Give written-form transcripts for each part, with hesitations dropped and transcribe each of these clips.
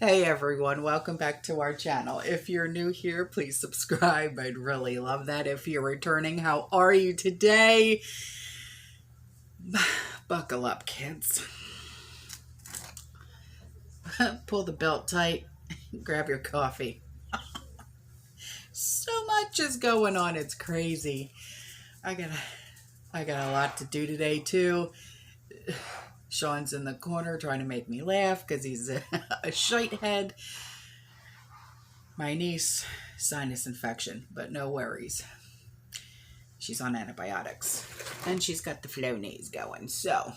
Hey everyone, welcome back to our channel. If you're new here, please subscribe. I'd really love that. If you're returning, how are you today? Buckle up, kids. Pull the belt tight. Grab your coffee. So much is going on. It's crazy. I got a lot to do today too. Sean's in the corner trying to make me laugh because he's a shite head. My niece, sinus infection, but no worries. She's on antibiotics. And she's got the Flonase going, so.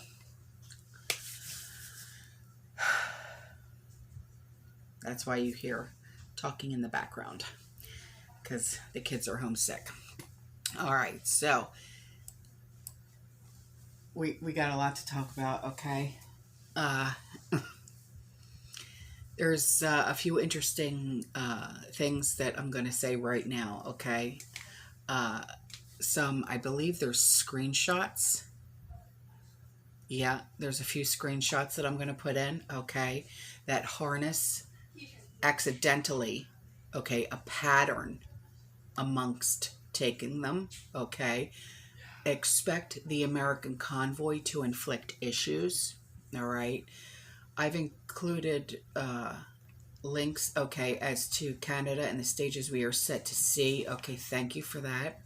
That's why you hear talking in the background. Because the kids are homesick. Alright, so. We got a lot to talk about, okay? There's a few interesting things that I'm going to say right now, okay? I believe there's screenshots. Yeah, there's a few screenshots that I'm going to put in, okay? That harness accidentally, okay, a pattern amongst taking them, okay? Expect the American convoy to inflict issues, all right? I've included links, okay, as to Canada and the stages we are set to see. Okay, thank you for that.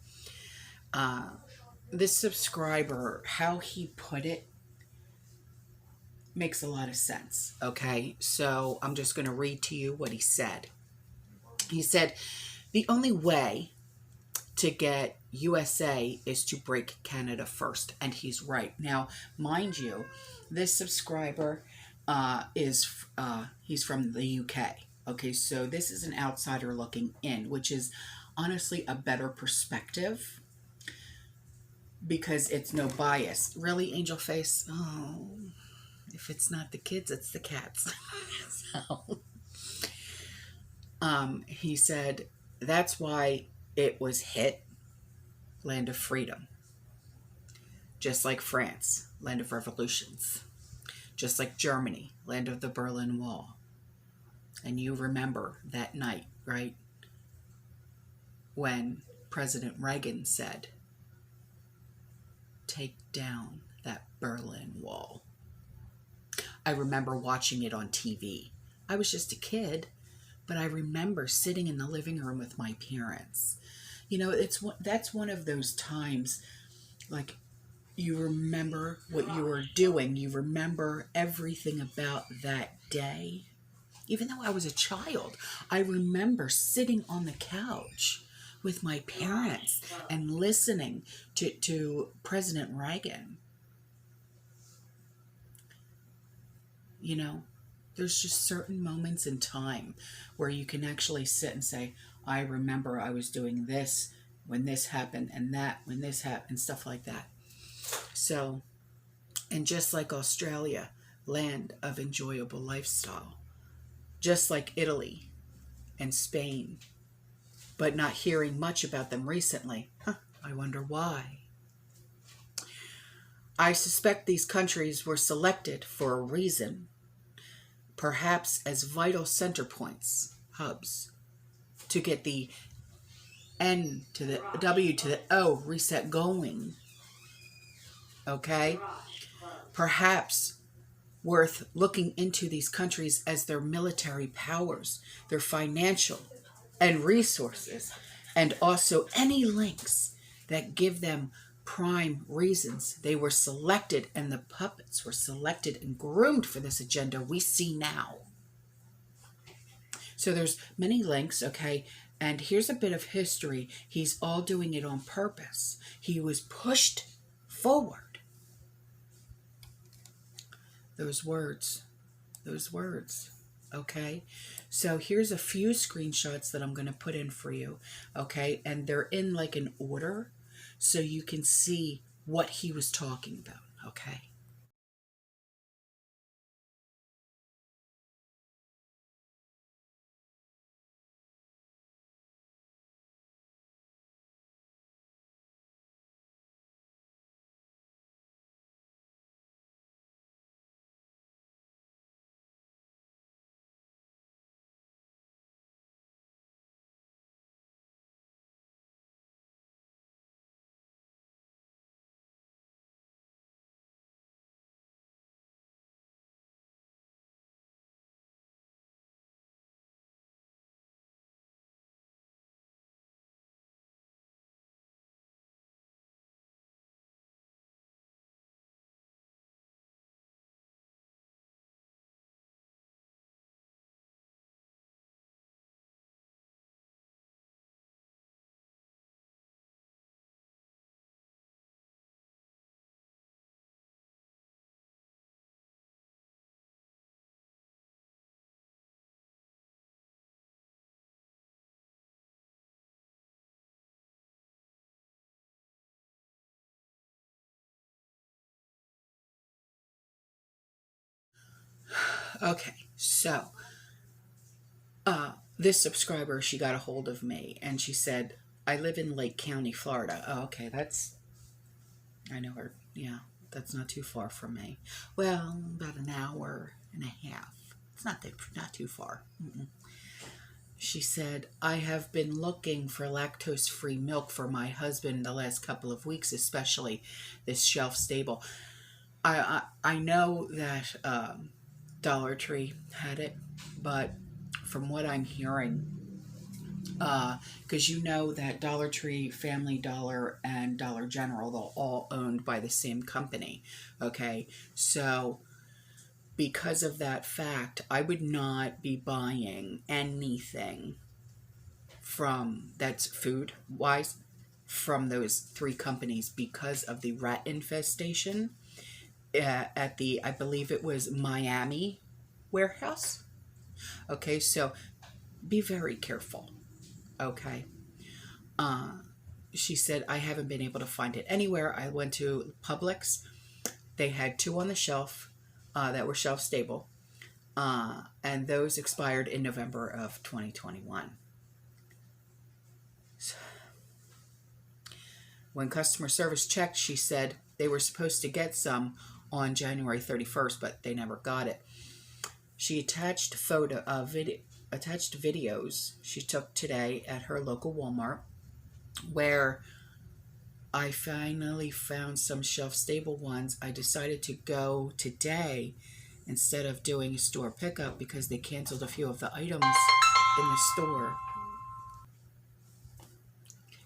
This subscriber, how he put it, makes a lot of sense, okay? So I'm just going to read to you what he said. He said, the only way to get USA is to break Canada first. And he's right. Now, mind you, this subscriber he's from the UK. Okay, so this is an outsider looking in, which is honestly a better perspective because it's no bias. Really, Angel Face? Oh, if it's not the kids, it's the cats. So, he said, that's why it was hit land of freedom. Just like France, land of revolutions. Just like Germany, land of the Berlin Wall. And you remember that night, right? When President Reagan said, take down that Berlin Wall. I remember watching it on TV. I was just a kid, but I remember sitting in the living room with my parents. You know, that's one of those times, like, you remember what you were doing. You remember everything about that day. Even though I was a child, I remember sitting on the couch with my parents and listening to President Reagan. You know, there's just certain moments in time where you can actually sit and say, I remember I was doing this when this happened and that when this happened and stuff like that. So, and just like Australia, land of enjoyable lifestyle, just like Italy and Spain, but not hearing much about them recently. I wonder why. I suspect these countries were selected for a reason, perhaps as vital center points, hubs, to get the N to the W to the O reset going. Okay? Perhaps worth looking into these countries as their military powers, their financial and resources, and also any links that give them prime reasons they were selected and the puppets were selected and groomed for this agenda we see now. So there's many links, okay? And here's a bit of history. He's all doing it on purpose. He was pushed forward. Those words, okay? So here's a few screenshots that I'm going to put in for you, okay? And they're in like an order so you can see what he was talking about, okay? Okay, so this subscriber, she got a hold of me and she said, I live in Lake County, Florida. Oh, okay, I know her. Yeah, that's not too far from me. Well, about an hour and a half. It's not too far. She said, I have been looking for lactose-free milk for my husband the last couple of weeks, especially this shelf-stable. I know that Dollar Tree had it, but from what I'm hearing, because you know that Dollar Tree, Family Dollar, and Dollar General, they're all owned by the same company, okay? So because of that fact, I would not be buying anything that's food-wise from those three companies because of the rat infestation at the, I believe it was Miami warehouse. Okay, so be very careful. Okay. She said, I haven't been able to find it anywhere. I went to Publix. They had 2 on the shelf that were shelf stable. And those expired in November of 2021. So, when customer service checked, she said they were supposed to get some on January 31st, but they never got it. She attached videos she took today at her local Walmart, where I finally found some shelf-stable ones. I decided to go today instead of doing a store pickup because they canceled a few of the items in the store.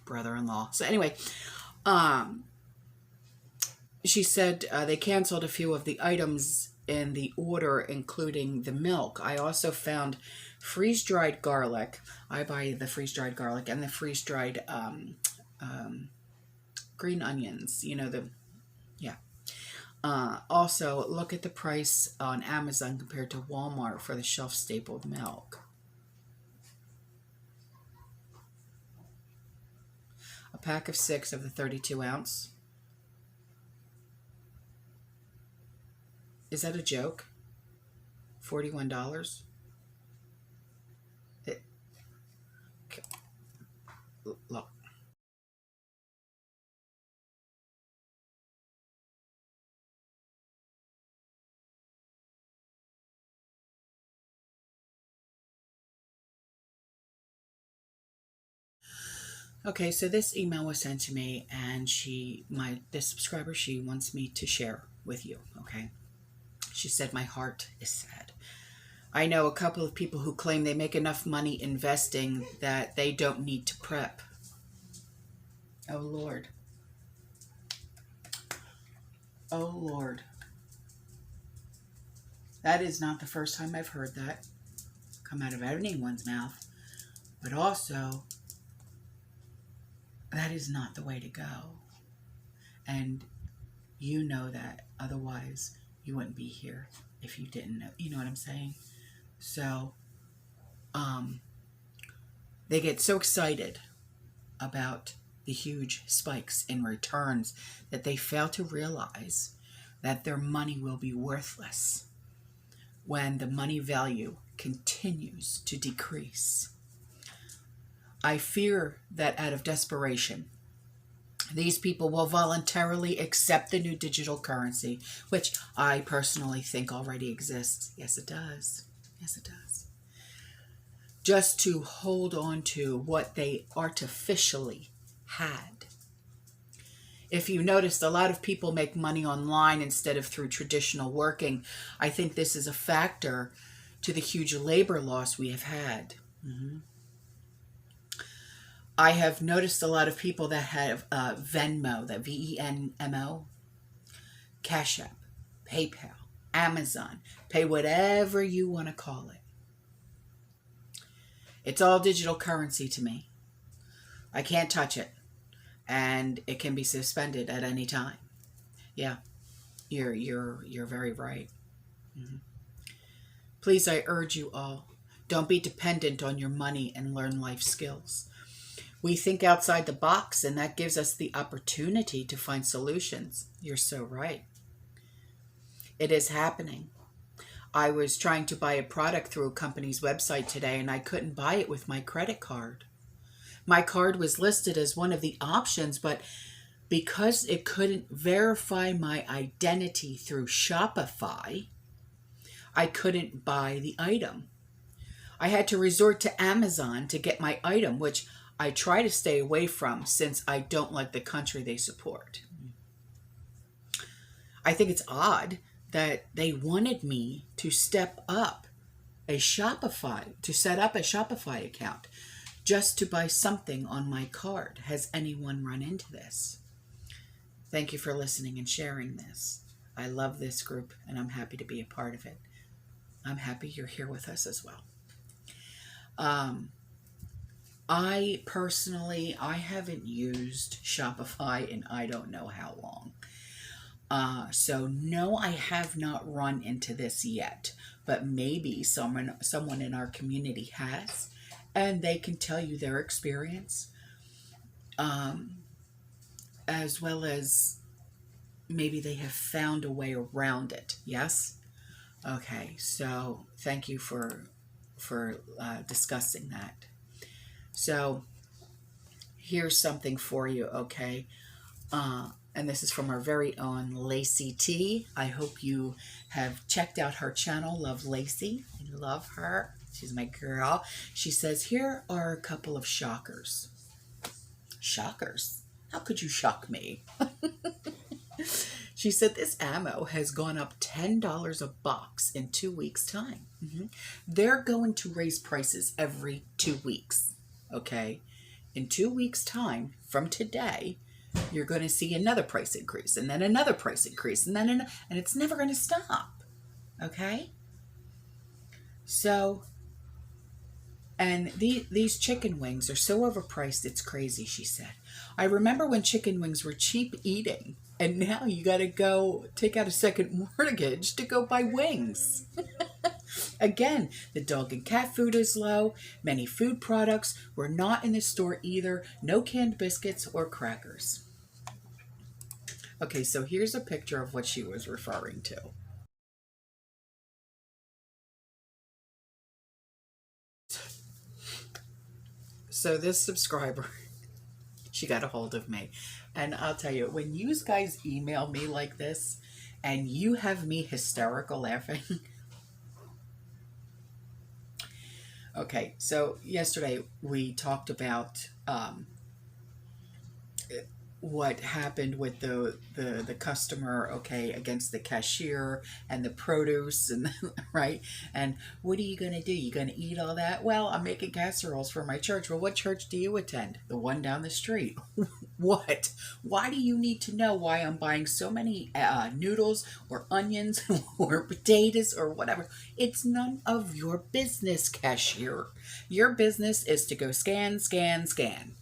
Brother-in-law. So anyway, she said they canceled a few of the items in the order, including the milk. I also found freeze-dried garlic. I buy the freeze-dried garlic and the freeze-dried green onions. You know, also, look at the price on Amazon compared to Walmart for the shelf-stable milk. A pack of 6 of the 32 ounce. Is that a joke? $41? Okay. Look. Okay, so this email was sent to me, and this subscriber, she wants me to share with you, okay? She said, my heart is sad. I know a couple of people who claim they make enough money investing that they don't need to prep. Oh, Lord. Oh, Lord. That is not the first time I've heard that come out of anyone's mouth. But also, that is not the way to go. And you know that. Otherwise, you wouldn't be here if you didn't know. You know what I'm saying? So, they get so excited about the huge spikes in returns that they fail to realize that their money will be worthless when the money value continues to decrease. I fear that out of desperation, these people will voluntarily accept the new digital currency, which I personally think already exists. Yes, it does. Yes, it does. Just to hold on to what they artificially had. If you noticed, a lot of people make money online instead of through traditional working. I think this is a factor to the huge labor loss we have had. I have noticed a lot of people that have Venmo, that VENMO, Cash App, PayPal, Amazon, pay whatever you want to call it. It's all digital currency to me. I can't touch it, and it can be suspended at any time. Yeah, you're very right. Please, I urge you all, don't be dependent on your money and learn life skills. We think outside the box, and that gives us the opportunity to find solutions. You're so right. It is happening. I was trying to buy a product through a company's website today, and I couldn't buy it with my credit card. My card was listed as one of the options, but because it couldn't verify my identity through Shopify, I couldn't buy the item. I had to resort to Amazon to get my item, which I try to stay away from since I don't like the country they support. I think it's odd that they wanted me to step up to set up a Shopify account just to buy something on my card. Has anyone run into this? Thank you for listening and sharing this. I love this group and I'm happy to be a part of it. I'm happy you're here with us as well. I personally haven't used Shopify in I don't know how long. So no, I have not run into this yet, but maybe someone in our community has, and they can tell you their experience, as well as maybe they have found a way around it. Yes? Okay, so thank you for discussing that. So here's something for you, okay? And this is from our very own Lacey T. I hope you have checked out her channel. Love Lacey. I love her. She's my girl. She says, here are a couple of shockers. Shockers? How could you shock me? She said this ammo has gone up $10 a box in 2 weeks' time. They're going to raise prices every 2 weeks. Okay? In 2 weeks' time from today, you're going to see another price increase, and then another price increase, and then and it's never going to stop. Okay? So, and these chicken wings are so overpriced, it's crazy, she said. I remember when chicken wings were cheap eating, and now you got to go take out a second mortgage to go buy wings. Again, the dog and cat food is low. Many food products were not in the store either. No canned biscuits or crackers. Okay, so here's a picture of what she was referring to. So this subscriber, she got a hold of me. And I'll tell you, when you guys email me like this and you have me hysterical laughing. Okay, so yesterday we talked about what happened with the customer, okay, against the cashier and the produce, and right? And what are you going to do? You going to eat all that? Well, I'm making casseroles for my church. Well, what church do you attend? The one down the street. What? Why do you need to know why I'm buying so many noodles or onions or potatoes or whatever? It's none of your business, cashier. Your business is to go scan, scan, scan.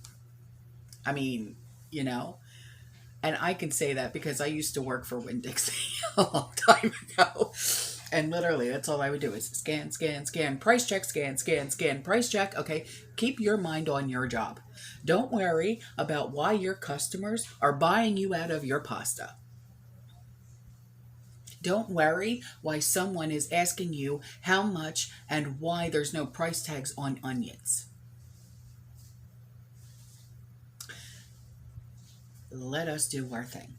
I mean, you know, and I can say that because I used to work for Winn-Dixie a long time ago, and literally that's all I would do is scan, scan, scan, price check, scan, scan, scan, price check. Okay, keep your mind on your job. Don't worry about why your customers are buying you out of your pasta. Don't worry why someone is asking you how much and why there's no price tags on onions. Let us do our thing,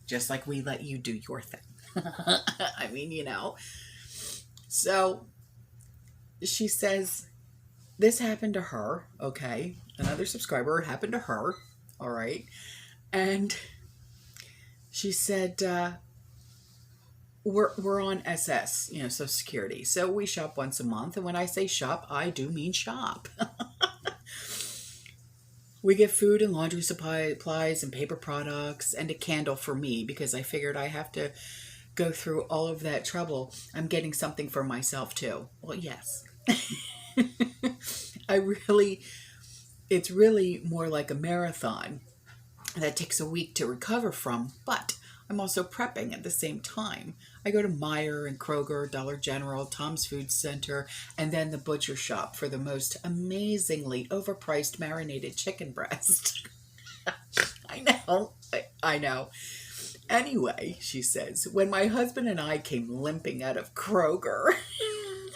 just like we let you do your thing. I mean, you know. So she says this happened to her, okay? Another subscriber, happened to her, all right? And she said, we're on SS, you know, Social Security. So we shop once a month. And when I say shop, I do mean shop. We get food and laundry supplies and paper products and a candle for me because I figured I have to go through all of that trouble. I'm getting something for myself too. Well, yes. It's really more like a marathon that takes a week to recover from, but I'm also prepping at the same time. I go to Meijer and Kroger, Dollar General, Tom's Food Center, and then the butcher shop for the most amazingly overpriced marinated chicken breast. I know. Anyway, she says, when my husband and I came limping out of Kroger,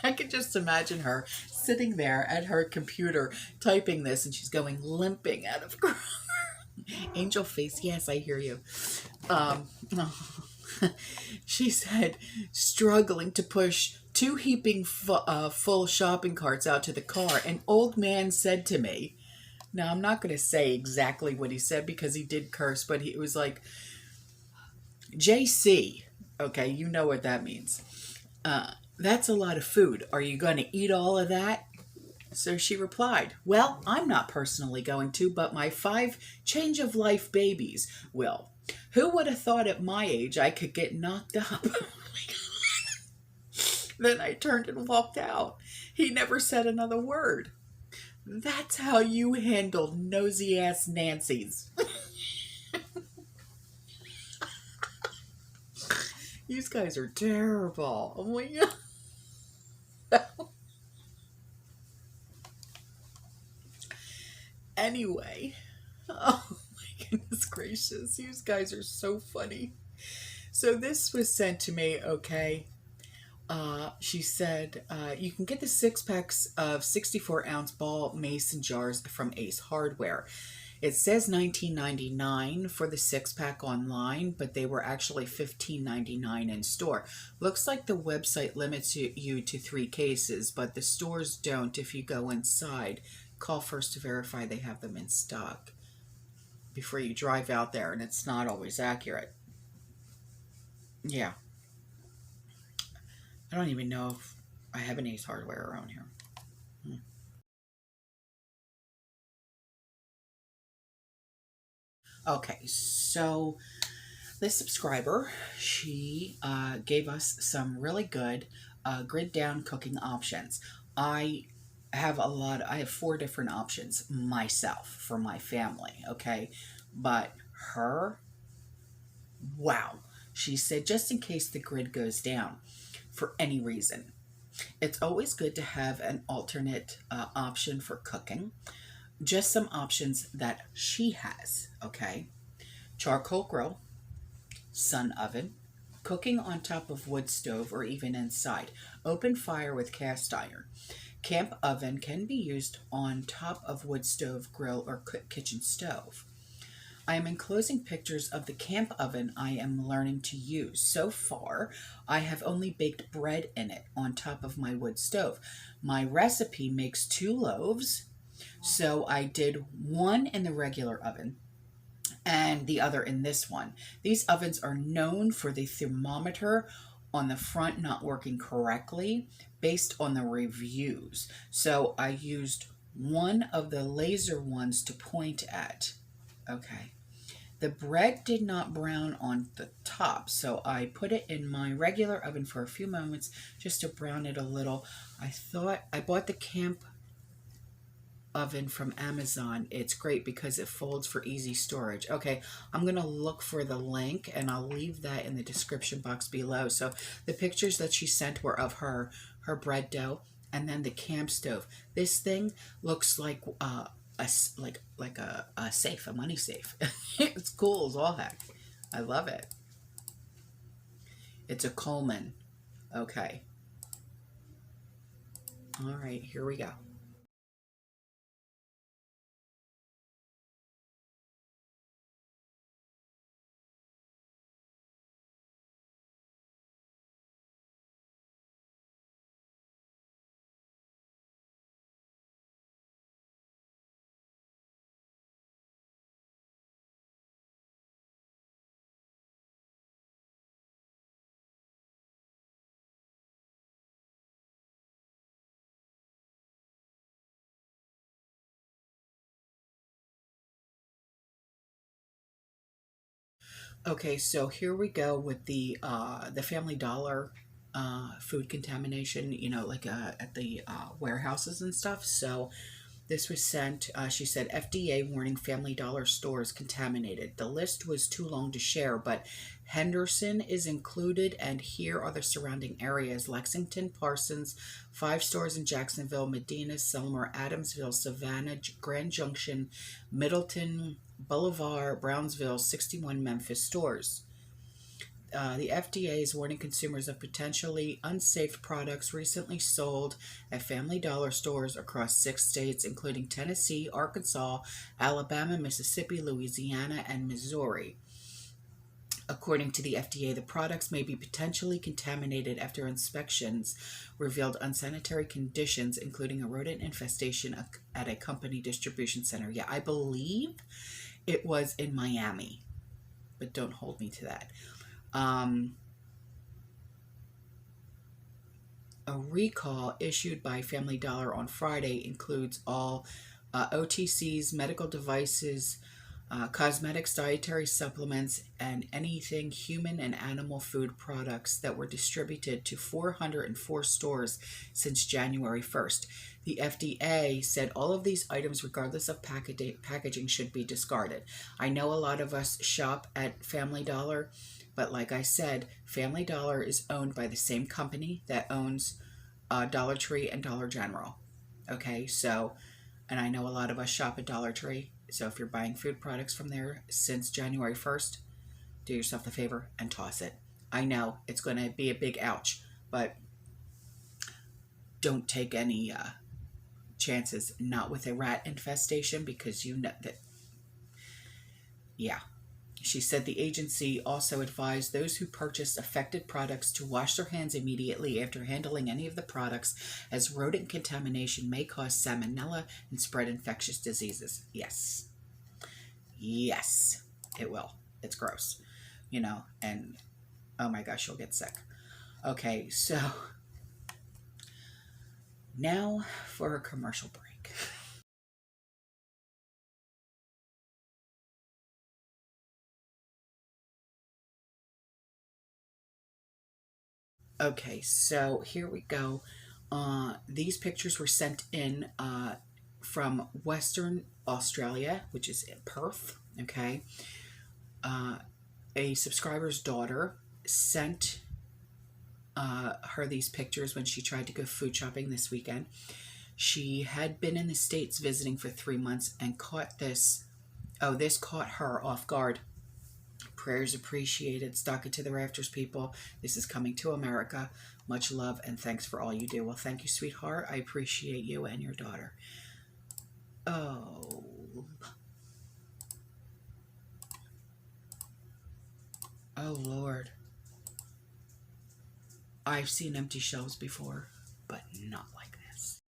I could just imagine her sitting there at her computer typing this, and she's going limping out of Kroger. Angel face, yes, I hear you. She said, struggling to push two heaping full shopping carts out to the car, an old man said to me, now I'm not going to say exactly what he said because he did curse, but it was like, JC, okay, you know what that means. That's a lot of food. Are you going to eat all of that? So she replied, well, I'm not personally going to, but my 5 change-of-life babies will. Who would have thought at my age I could get knocked up? Then I turned and walked out. He never said another word. That's how you handle nosy-ass Nancy's. These guys are terrible. Oh my God. Anyway, oh my goodness gracious, these guys are so funny. So this was sent to me, okay. She said, you can get the 6-packs of 64-ounce ball mason jars from Ace Hardware. It says $19.99 for the 6-pack online, but they were actually $15.99 in store. Looks like the website limits you to 3 cases, but the stores don't if you go inside. Call first to verify they have them in stock before you drive out there, and it's not always accurate. Yeah. I don't even know if I have an Ace Hardware around here. Okay, so this subscriber, she gave us some really good grid down cooking options. I have 4 different options myself for my family, okay? But her, wow. She said, just in case the grid goes down for any reason, it's always good to have an alternate option for cooking. Just some options that she has, okay? Charcoal grill, sun oven, cooking on top of wood stove or even inside, open fire with cast iron. Camp oven can be used on top of wood stove, grill, or kitchen stove. I am enclosing pictures of the camp oven I am learning to use. So far, I have only baked bread in it on top of my wood stove. My recipe makes 2 loaves, so I did one in the regular oven and the other in this one. These ovens are known for the thermometer on the front not working correctly based on the reviews. So I used one of the laser ones to point at. Okay. The bread did not brown on the top, so I put it in my regular oven for a few moments just to brown it a little. I bought the camp oven from Amazon. It's great because it folds for easy storage. Okay, I'm going to look for the link and I'll leave that in the description box below. So the pictures that she sent were of her bread dough and then the camp stove. This thing looks like a safe, a money safe. It's cool as all heck. I love it. It's a Coleman. Okay. All right, here we go. Okay, so here we go with the Family Dollar food contamination, you know, like at the warehouses and stuff. So this was sent, she said, FDA warning Family Dollar stores contaminated. The list was too long to share, but Henderson is included, and here are the surrounding areas: Lexington, Parsons, 5 stores in Jacksonville, Medina, Selmer, Adamsville, Savannah, Grand Junction, Middleton, Boulevard, Brownsville, 61 Memphis stores. the FDA is warning consumers of potentially unsafe products recently sold at Family Dollar stores across 6 states, including Tennessee, Arkansas, Alabama, Mississippi, Louisiana, and Missouri. According to the FDA, the products may be potentially contaminated after inspections revealed unsanitary conditions, including a rodent infestation at a company distribution center. Yeah, I believe it was in Miami, but don't hold me to that. A recall issued by Family Dollar on Friday includes all OTCs, medical devices, cosmetics, dietary supplements, and anything human and animal food products that were distributed to 404 stores since January 1st. The FDA said all of these items, regardless of packaging, should be discarded. I know a lot of us shop at Family Dollar, but like I said, Family Dollar is owned by the same company that owns Dollar Tree and Dollar General. Okay, so, and I know a lot of us shop at Dollar Tree. So if you're buying food products from there since January 1st, do yourself the favor and toss it. I know it's going to be a big ouch, but don't take any chances, not with a rat infestation, because you know that, yeah. She said the agency also advised those who purchased affected products to wash their hands immediately after handling any of the products, as rodent contamination may cause salmonella and spread infectious diseases. Yes. Yes, it will. It's gross, you know, and oh my gosh, you'll get sick. Okay, so now for a commercial break. Okay, so here we go. These pictures were sent in from Western Australia, which is in Perth. Okay, a subscriber's daughter sent her these pictures when she tried to go food shopping this weekend. She had been in the States visiting for 3 months and caught this. Oh, this caught her off guard. Prayers appreciated. Stock it to the Rafters, people. This is coming to America. Much love and thanks for all you do. Well, thank you, sweetheart. I appreciate you and your daughter. Oh. Oh, Lord. I've seen empty shelves before, but not like this.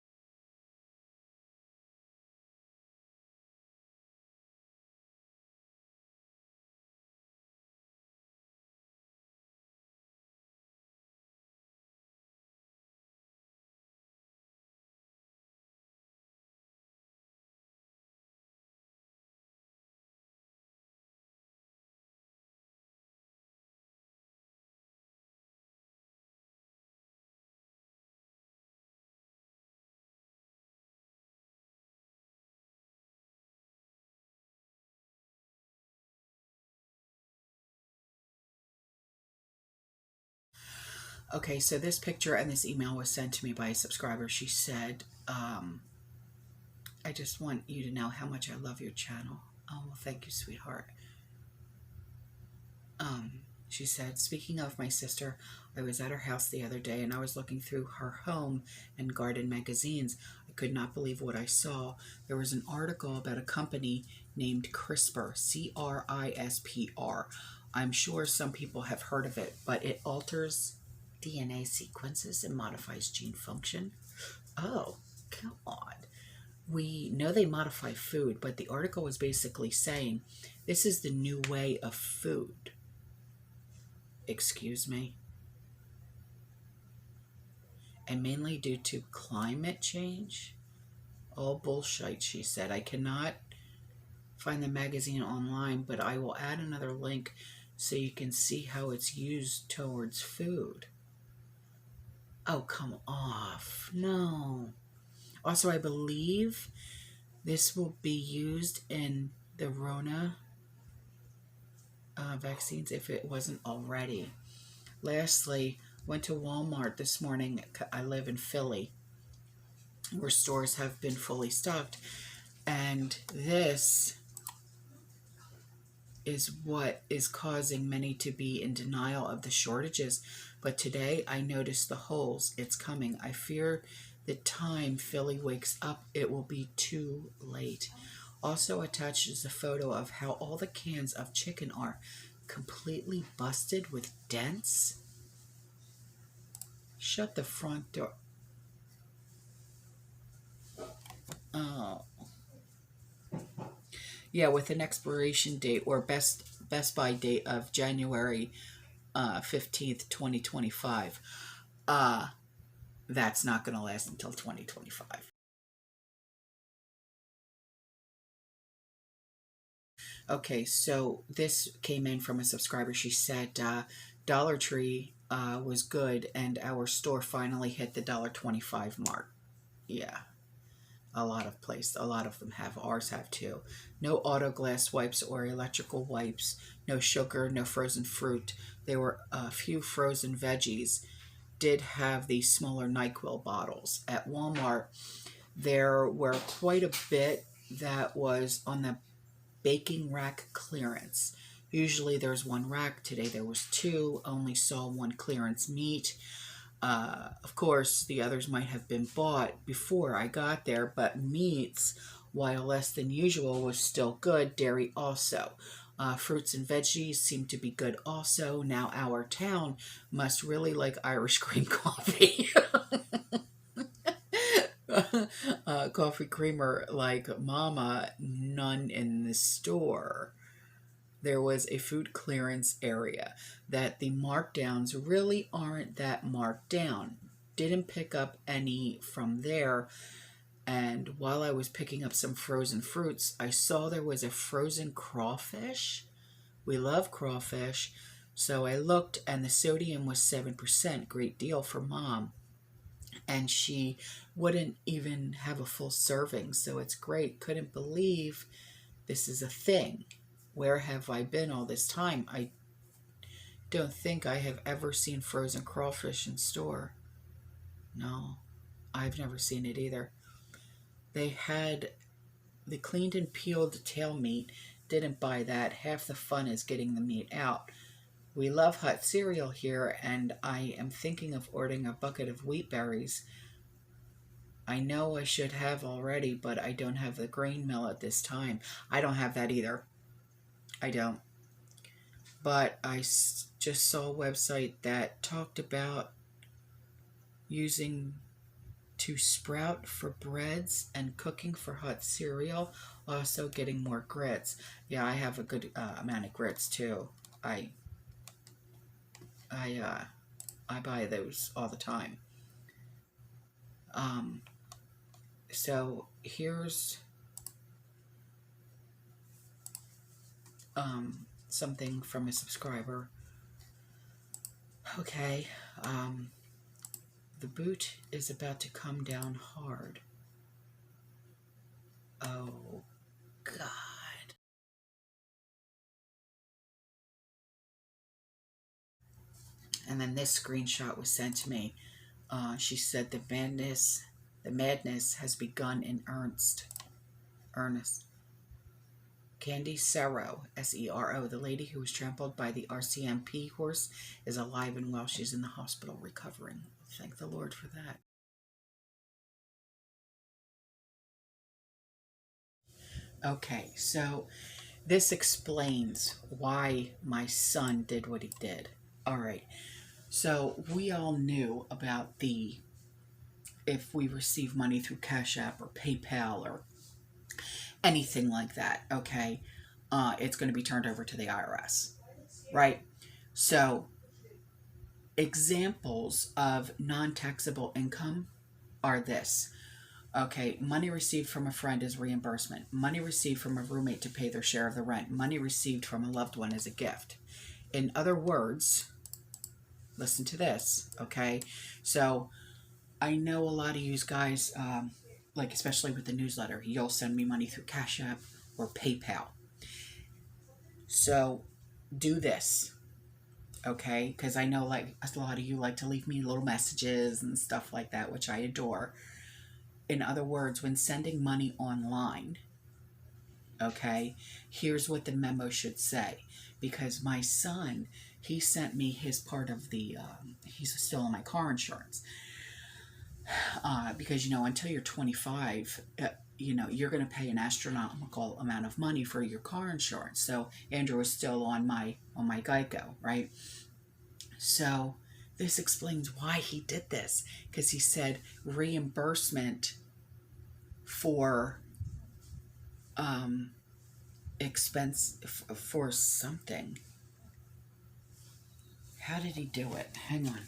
Okay, so this picture and this email was sent to me by a subscriber. She said, I just want you to know how much I love your channel. Oh, well, thank you, sweetheart. She said, speaking of my sister, I was at her house the other day and I was looking through her home and garden magazines. I could not believe what I saw. There was an article about a company named CRISPR, C-R-I-S-P-R. I'm sure some people have heard of it, but it alters DNA sequences and modifies gene function. Oh, come on. We know they modify food, but the article was basically saying this is the new way of food. Excuse me. And mainly due to climate change. All bullshit, she said. I cannot find the magazine online, but I will add another link so you can see how it's used towards food. Oh, come off. No. Also, I believe this will be used in the Rona vaccines if it wasn't already. Lastly, went to Walmart this morning. I live in Philly, where stores have been fully stocked. And this is what is causing many to be in denial of the shortages. But today I noticed the holes. It's coming. I fear the time Philly wakes up, it will be too late. Also attached is a photo of how all the cans of chicken are completely busted with dents. Shut the front door. Oh. Yeah, with an expiration date or best by date of January 15th, 2025. That's not going to last until 2025. Okay, so this came in from a subscriber. She said Dollar Tree was good and our store finally hit the $1.25 mark. Yeah, a lot of them have. Ours have too. No auto glass wipes or electrical wipes. No sugar, no frozen fruit. There were a few frozen veggies. Did have these smaller NyQuil bottles. At Walmart, there were quite a bit that was on the baking rack clearance. Usually there's one rack. Today there was two. Only saw one clearance meat. Of course, the others might have been bought before I got there, but meats, while less than usual, was still good. Dairy also. Fruits and veggies seem to be good also. Now our town must really like Irish cream coffee. Coffee creamer like mama, none in the store. There was a food clearance area that the markdowns really aren't that marked down. Didn't pick up any from there. And while I was picking up some frozen fruits, I saw there was a frozen crawfish. We love crawfish. So I looked and the sodium was 7%. Great deal for mom. And she wouldn't even have a full serving. So it's great. Couldn't believe this is a thing. Where have I been all this time? I don't think I have ever seen frozen crawfish in store. No, I've never seen it either. They had the cleaned and peeled tail meat. Didn't buy that. Half the fun is getting the meat out. We love hot cereal here, and I am thinking of ordering a bucket of wheat berries. I know I should have already, but I don't have the grain mill at this time. I don't have that either. I don't. But I just saw a website that talked about using to sprout for breads and cooking for hot cereal, also getting more grits. Yeah, I have a good amount of grits too. I buy those all the time. So here's something from a subscriber. Okay, the boot is about to come down hard. Oh, God. And then this screenshot was sent to me. She said the madness has begun in earnest. Candy Sero, S-E-R-O, the lady who was trampled by the RCMP horse, is alive and well. She's in the hospital recovering. Thank the Lord for that. Okay, so this explains why my son did what he did. All right, so we all knew about if we receive money through Cash App or PayPal or anything like that, okay, it's going to be turned over to the IRS, right? So examples of non-taxable income are this. Okay, money received from a friend is reimbursement. Money received from a roommate to pay their share of the rent. Money received from a loved one is a gift. In other words, listen to this, okay? So I know a lot of you guys, like especially with the newsletter, you'll send me money through Cash App or PayPal. So do this, okay? Because I know like a lot of you like to leave me little messages and stuff like that, which I adore. In other words, when sending money online, okay, here's what the memo should say. Because my son, he sent me his part of the, he's still on my car insurance. Because, you know, until you're 25, you know, you're going to pay an astronomical amount of money for your car insurance. So Andrew is still on my Geico, right? So this explains why he did this, because he said reimbursement for expense for something. How did he do it? Hang on.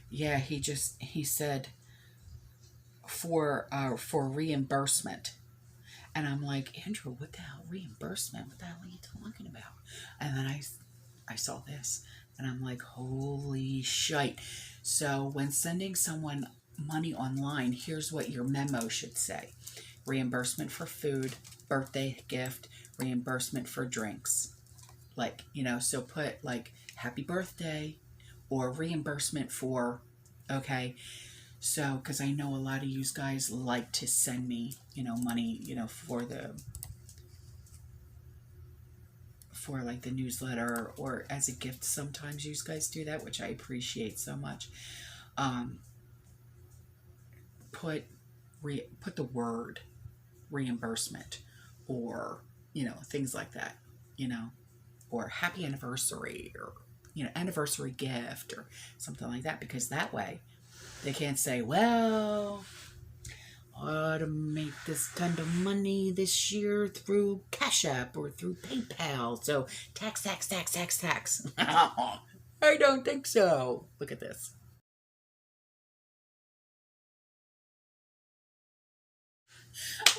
Yeah, he said for reimbursement. And I'm like, Andrew, what the hell, reimbursement? What the hell are you talking about? And then I saw this, and I'm like, holy shite. So when sending someone money online, here's what your memo should say. Reimbursement for food, birthday gift, reimbursement for drinks. Like, you know, so put like happy birthday or reimbursement for, okay. So, because I know a lot of you guys like to send me, you know, money, you know, for like the newsletter or as a gift. Sometimes you guys do that, which I appreciate so much. Put the word reimbursement or, you know, things like that, you know, or happy anniversary or, you know, anniversary gift or something like that, because that way they can't say, well, I ought to make this kind of money this year through Cash App or through PayPal. So tax. I don't think so. Look at this.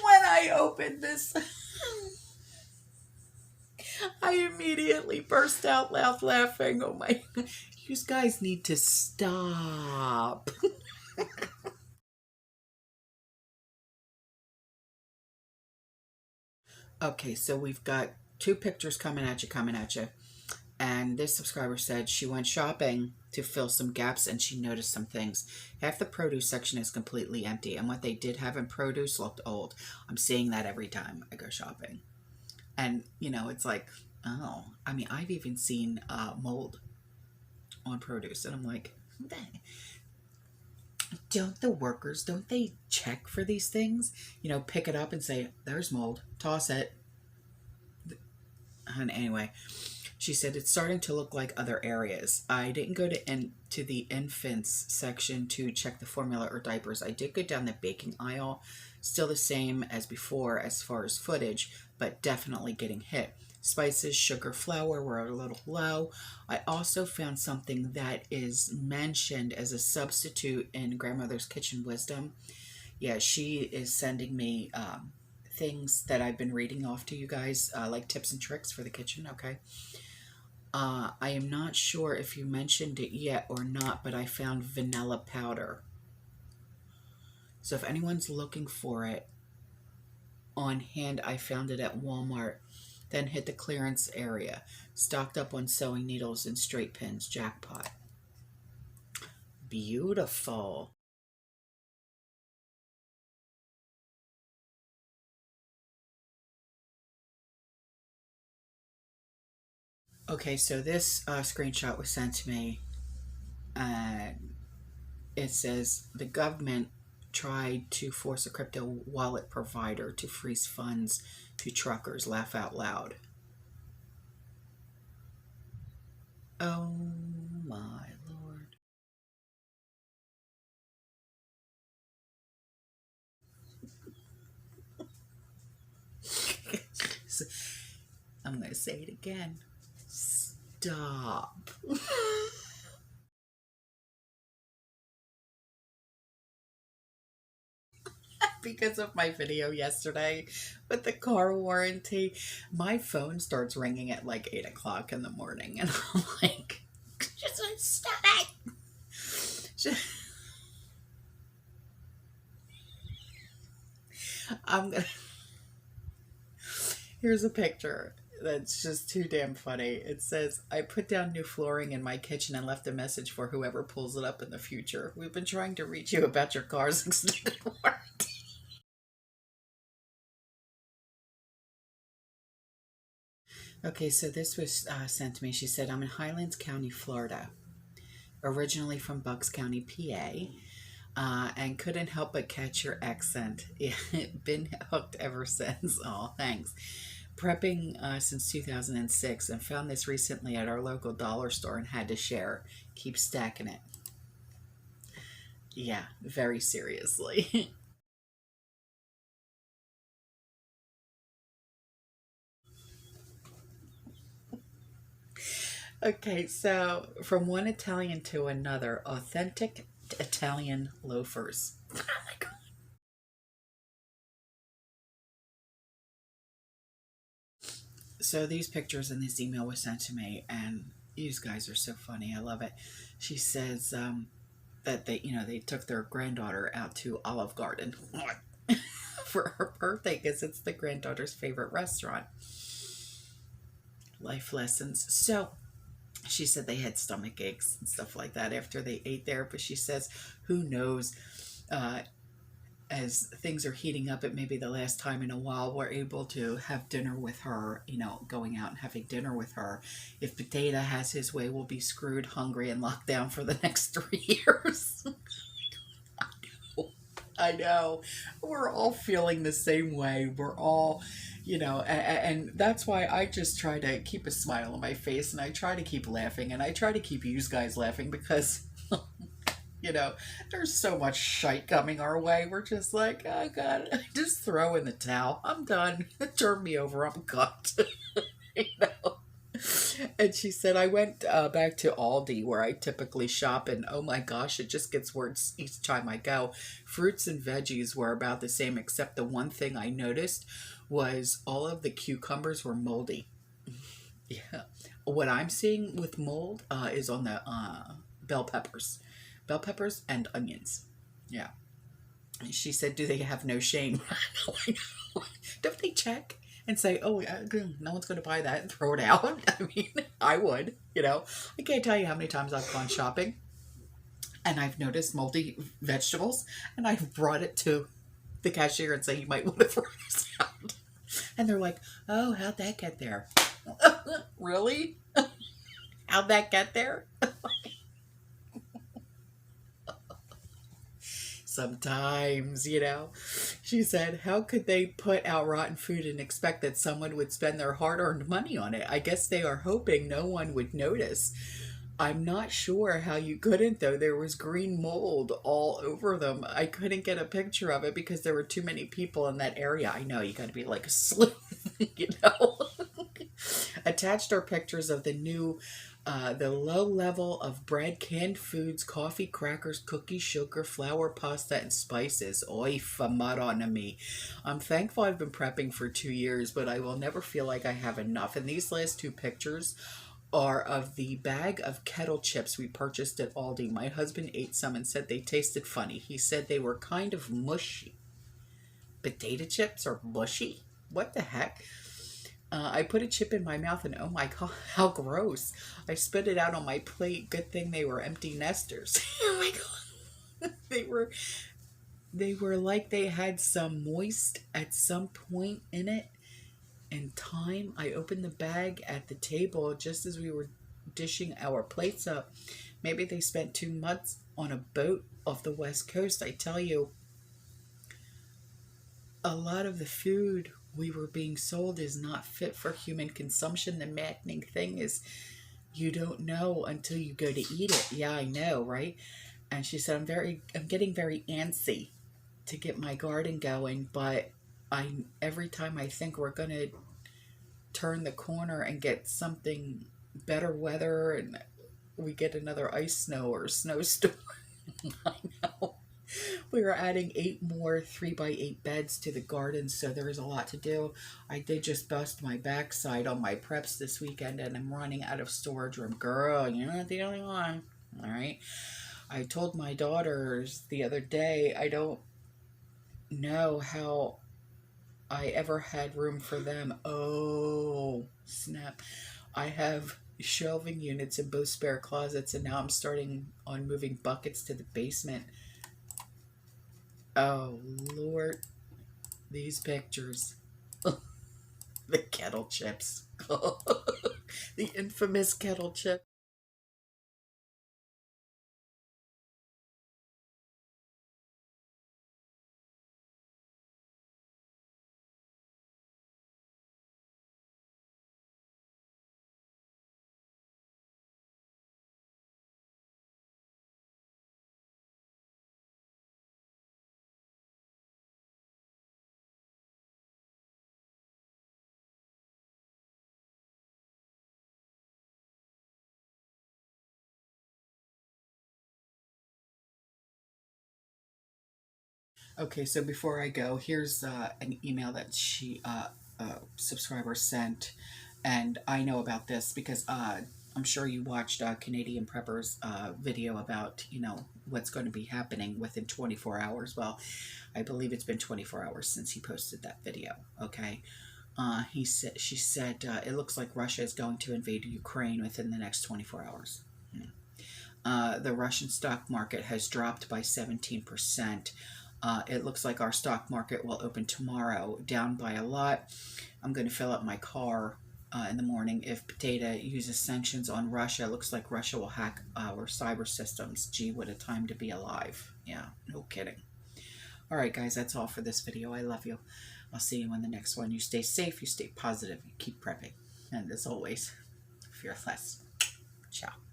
When I opened this, I immediately burst out laughing. Oh my, you guys need to stop. Okay, so we've got two pictures coming at you. And this subscriber said she went shopping to fill some gaps and she noticed some things. Half the produce section is completely empty, and what they did have in produce looked old. I'm seeing that every time I go shopping. And, you know, it's like, oh, I mean, I've even seen mold on produce, and I'm like, don't the workers, don't they check for these things? You know, pick it up and say, there's mold, toss it. And anyway, she said it's starting to look like other areas. I didn't go to the infants section to check the formula or diapers. I did go down the baking aisle. Still the same as before as far as footage, but definitely getting hit. Spices, sugar, flour were a little low. I also found something that is mentioned as a substitute in Grandmother's Kitchen Wisdom. Yeah, she is sending me things that I've been reading off to you guys, like tips and tricks for the kitchen, okay? I am not sure if you mentioned it yet or not, but I found vanilla powder. So if anyone's looking for it on hand, I found it at Walmart. Then hit the clearance area. Stocked up on sewing needles and straight pins. Jackpot. Beautiful. Okay, so this screenshot was sent to me. It says the government tried to force a crypto wallet provider to freeze funds to truckers. Laugh out loud. Oh my Lord. So, I'm going to say it again. Stop. Because of my video yesterday with the car warranty, my phone starts ringing at like 8 o'clock in the morning, and I'm like, just stop it. I'm gonna. Here's a picture that's just too damn funny. It says, I put down new flooring in my kitchen and left a message for whoever pulls it up in the future. We've been trying to reach you about your car's extended warranty. Okay, so this was sent to me. She said, I'm in Highlands County, Florida, originally from Bucks County, PA, and couldn't help but catch your accent. Been hooked ever since. Oh, thanks. Prepping since 2006 and found this recently at our local dollar store and had to share. Keep stacking it. Yeah, very seriously. Okay, so from one Italian to another, authentic Italian loafers. Oh my God. So these pictures in this email was sent to me, and you guys are so funny. I love it. She says that they took their granddaughter out to Olive Garden for her birthday because it's the granddaughter's favorite restaurant. Life lessons. So she said they had stomach aches and stuff like that after they ate there, but she says, who knows, uh, as things are heating up, it may be the last time in a while we're able to have dinner with her, going out and having dinner with her. If Potato has his way, we'll be screwed, hungry, and locked down for the next 3 years. I know. We're all feeling the same way. We're all, and that's why I just try to keep a smile on my face and I try to keep laughing and I try to keep you guys laughing because, there's so much shite coming our way. We're just like, oh God, just throw in the towel. I'm done. Turn me over. I'm cut. you know? And she said, I went back to Aldi where I typically shop, and oh my gosh, it just gets worse each time I go. Fruits and veggies were about the same, except the one thing I noticed was all of the cucumbers were moldy. Yeah. What I'm seeing with mold is on the bell peppers and onions. Yeah. She said, do they have no shame? I know. Don't they check and say, oh, no one's going to buy that and throw it out? I mean, I would, I can't tell you how many times I've gone shopping and I've noticed moldy vegetables and I've brought it to the cashier and say, you might want to throw this out. And they're like, oh, how'd that get there? Really? How'd that get there? Sometimes, She said, how could they put out rotten food and expect that someone would spend their hard-earned money on it? I guess they are hoping no one would notice. I'm not sure how you couldn't, though. There was green mold all over them. I couldn't get a picture of it because there were too many people in that area. I know, you got to be like a sleuth, Attached are pictures of the low level of bread, canned foods, coffee, crackers, cookies, sugar, flour, pasta, and spices. Oy, famarana. I'm thankful I've been prepping for 2 years, but I will never feel like I have enough. And these last two pictures are of the bag of kettle chips we purchased at Aldi. My husband ate some and said they tasted funny. He said they were kind of mushy. Potato chips are mushy? What the heck? I put a chip in my mouth and oh my God, how gross. I spit it out on my plate. Good thing they were empty nesters. Oh my God. They were like they had some moist at some point in it in time. I opened the bag at the table just as we were dishing our plates up. Maybe they spent 2 months on a boat off the West Coast. I tell you, a lot of the food we were being sold is not fit for human consumption. The maddening thing is you don't know until you go to eat it. Yeah, I know, right? And she said, I'm getting very antsy to get my garden going, but every time I think we're going to turn the corner and get something better weather and we get another ice snow or snowstorm. I know. We are adding 8 more 3x8 beds to the garden, so there is a lot to do. I did just bust my backside on my preps this weekend, and I'm running out of storage room. Girl, you're not the only one. All right. I told my daughters the other day, I don't know how I ever had room for them. Oh, snap. I have shelving units in both spare closets, and now I'm starting on moving buckets to the basement. Oh, Lord, these pictures. The kettle chips. The infamous kettle chip. Okay, so before I go, here's an email that subscriber sent, and I know about this because I'm sure you watched Canadian Prepper's video about what's going to be happening within 24 hours. Well, I believe it's been 24 hours since he posted that video. Okay, she said it looks like Russia is going to invade Ukraine within the next 24 hours. The Russian stock market has dropped by 17%. It looks like our stock market will open tomorrow, down by a lot. I'm going to fill up my car in the morning. If Potato uses sanctions on Russia, it looks like Russia will hack our cyber systems. Gee, what a time to be alive. Yeah, no kidding. All right, guys, that's all for this video. I love you. I'll see you in the next one. You stay safe, you stay positive, you keep prepping. And as always, fearless. Ciao.